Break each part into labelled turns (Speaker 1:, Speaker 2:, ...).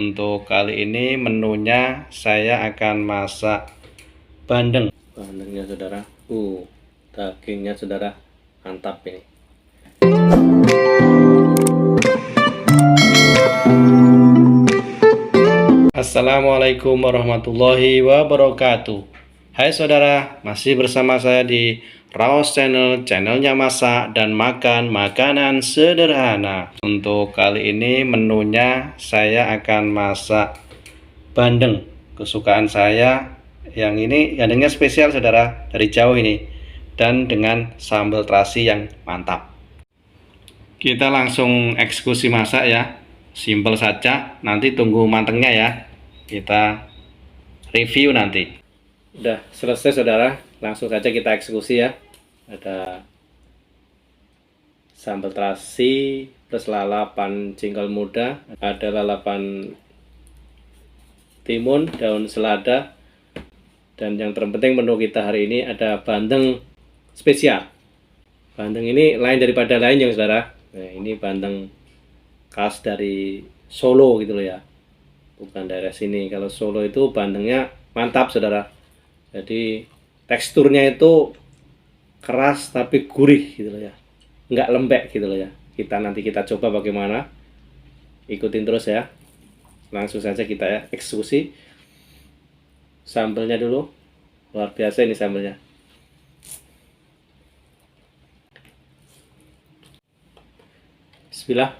Speaker 1: Untuk kali ini menunya saya akan masak bandeng. Bandengnya saudara, dagingnya saudara, mantap ini. Assalamualaikum warahmatullahi wabarakatuh. Hai saudara, masih bersama saya di Raos Channel, channelnya masak dan makan makanan sederhana. Untuk kali ini menunya saya akan masak bandeng kesukaan saya. Yang ini bandengnya spesial saudara, dari jauh ini, dan dengan sambal terasi yang mantap. Kita langsung eksekusi masak ya, simple saja, nanti tunggu matangnya ya, kita review nanti. Udah selesai saudara, langsung saja kita eksekusi ya. Ada sambal terasi plus lalapan jengkol muda, ada lalapan timun, daun selada, dan yang terpenting menu kita hari ini ada bandeng spesial. Bandeng ini lain daripada lainnya saudara. Nah, ini bandeng khas dari Solo gitu loh ya, bukan daerah sini. Kalau Solo itu bandengnya mantap saudara, jadi teksturnya itu keras tapi gurih gitu loh ya, nggak lembek gitu loh ya. Nanti kita coba bagaimana, ikutin terus ya. Langsung saja kita ya eksekusi. Sambelnya dulu, luar biasa ini sambelnya. Bismillah.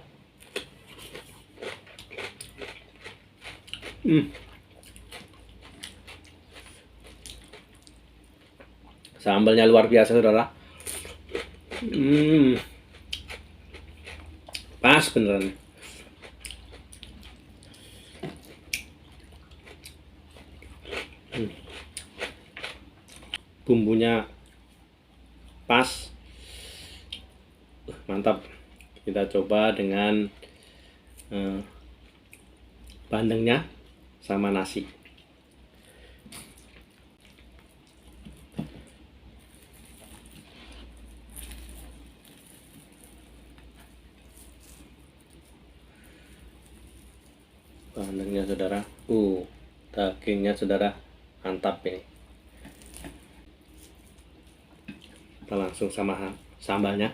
Speaker 1: Sambalnya luar biasa saudara. Pas beneran. Bumbunya pas, mantap. Kita coba dengan bandengnya sama nasi. Bandengnya saudara, dagingnya saudara, mantap ini. Kita langsung sama sambalnya.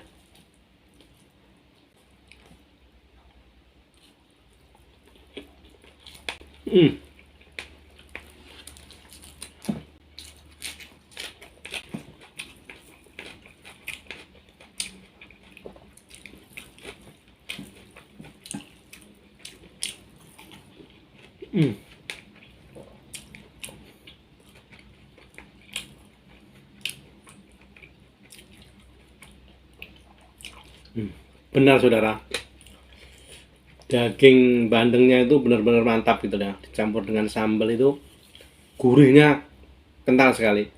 Speaker 1: Benar saudara, daging bandengnya itu benar-benar mantap gitu ya, dicampur dengan sambal itu gurihnya kental sekali.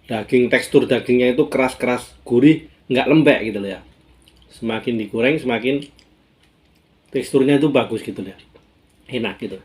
Speaker 1: Tekstur dagingnya itu keras-keras, gurih, nggak lembek gitu loh ya. Semakin digoreng semakin teksturnya itu bagus gitu ya, enak gitu.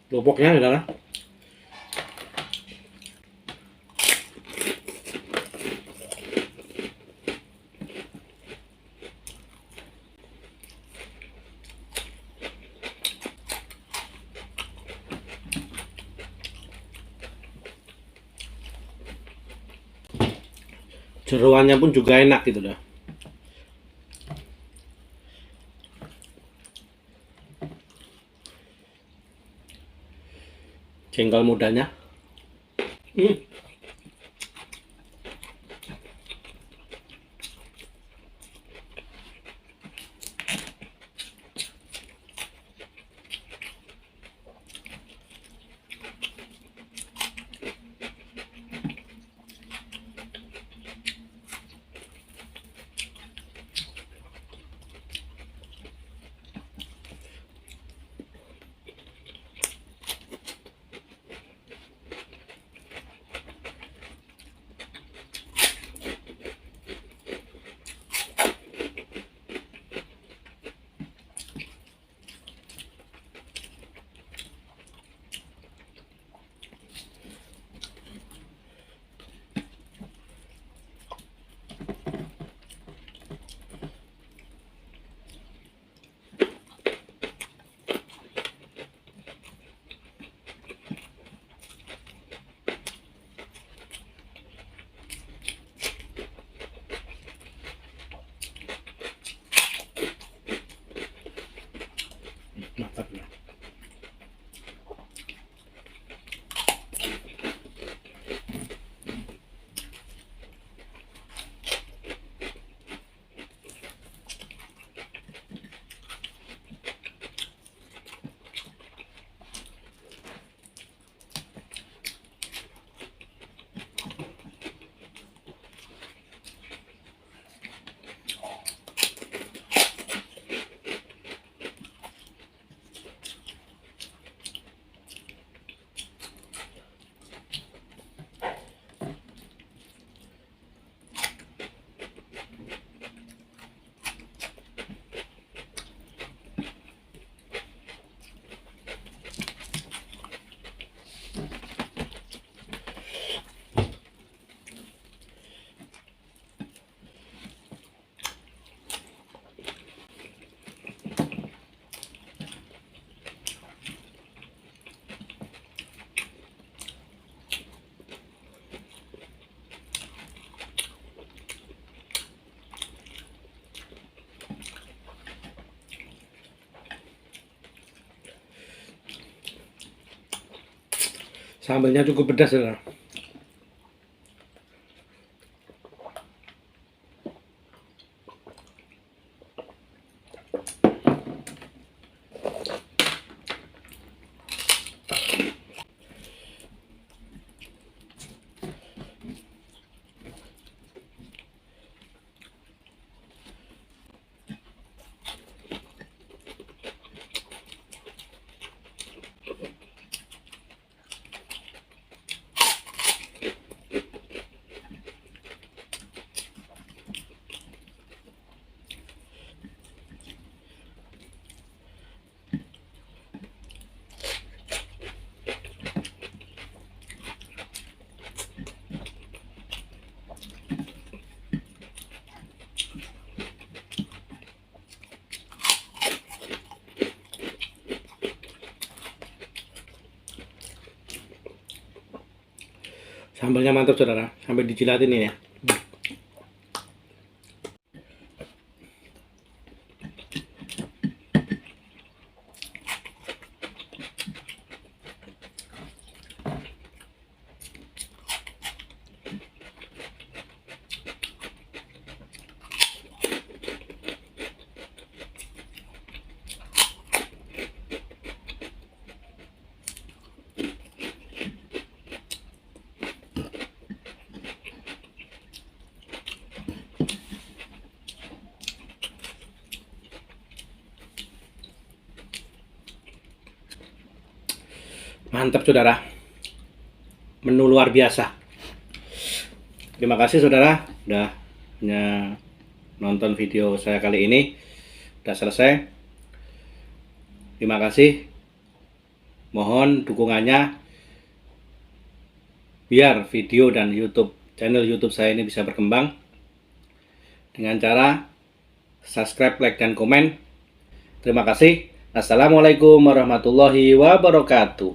Speaker 1: Lupuknya adalah jeroannya pun juga enak gitu dah. Jengkol mudanya.
Speaker 2: Sambalnya cukup pedas, saudara. Sambalnya mantap, saudara. Sampai dijilatin ini ya. Mantap, saudara. Menu luar biasa. Terima kasih, saudara, udah nonton video saya kali ini. Udah selesai. Terima kasih. Mohon dukungannya biar video dan channel YouTube saya ini bisa berkembang dengan cara subscribe, like, dan komen. Terima kasih. Assalamualaikum warahmatullahi wabarakatuh.